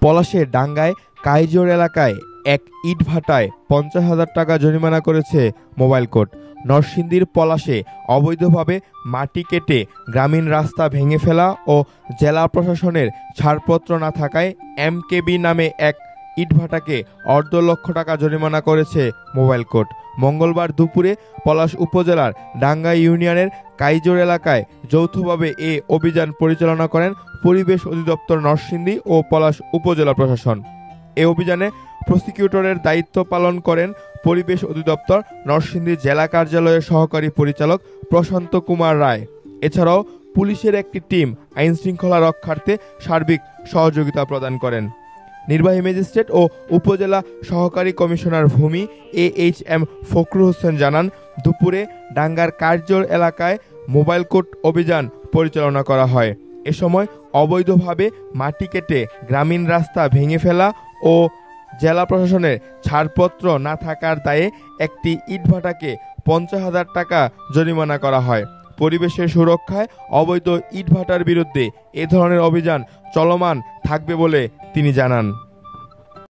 পলাশের ডাঙ্গায় কাইজোর এলাকায় এক ইটভাটায় 50,000 টাকা জরিমানা করেছে মোবাইল কোর্ট। নরসিংদীর পলাশে অবৈধভাবে মাটি কেটে গ্রামীণ রাস্তা ভেঙে ফেলা ও জেলা প্রশাসনের ছাড়পত্র না থাকায় এমকেবি নামে এক ইটভাটাকে 2.5 টাকা জরিমানা করেছে মোবাইল কোর্ট। মঙ্গলবার দুপুরে পলাশ উপজেলার ডাঙ্গা ইউনিয়নের কাইজোর এলাকায় যৌথভাবে এ অভিযান পরিচালনা করেন পরিবেশ অধিদপ্তর নরসিংদী ও পলাশ উপজেলা প্রশাসন। এ অভিযানে প্রসিকিউটরের দায়িত্ব পালন করেন পরিবেশ অধিদপ্তর নরসিংদী জেলা কার্যালয়ের সহকারী পরিচালক প্রশান্ত কুমার রায়। এছাড়াও পুলিশের একটি টিম আইন শৃঙ্খলা রক্ষার্থে সার্বিক সহযোগিতা প্রদান করেন। নির্বাহী ম্যাজিস্ট্রেট ও উপজেলা সহকারী কমিশনার ভূমি AHM ফখরুল হোসেন জানান, দুপুরে ডাঙ্গার কার্জোর এলাকায় মোবাইল কোর্ট অভিযান পরিচালনা করা হয়। এ সময় অবৈধভাবে মাটি কেটে গ্রামীণ রাস্তা ভেঙে ফেলা ও জেলা প্রশাসনের ছাড়পত্র না থাকার দায়ে একটি ইটভাটাকে 50,000 টাকা জরিমানা করা হয়। পরিবেশের সুরক্ষায় অবৈধ ইটভাটার বিরুদ্ধে এ ধরনের অভিযান চলমান থাকবে বলে তিনি জানান।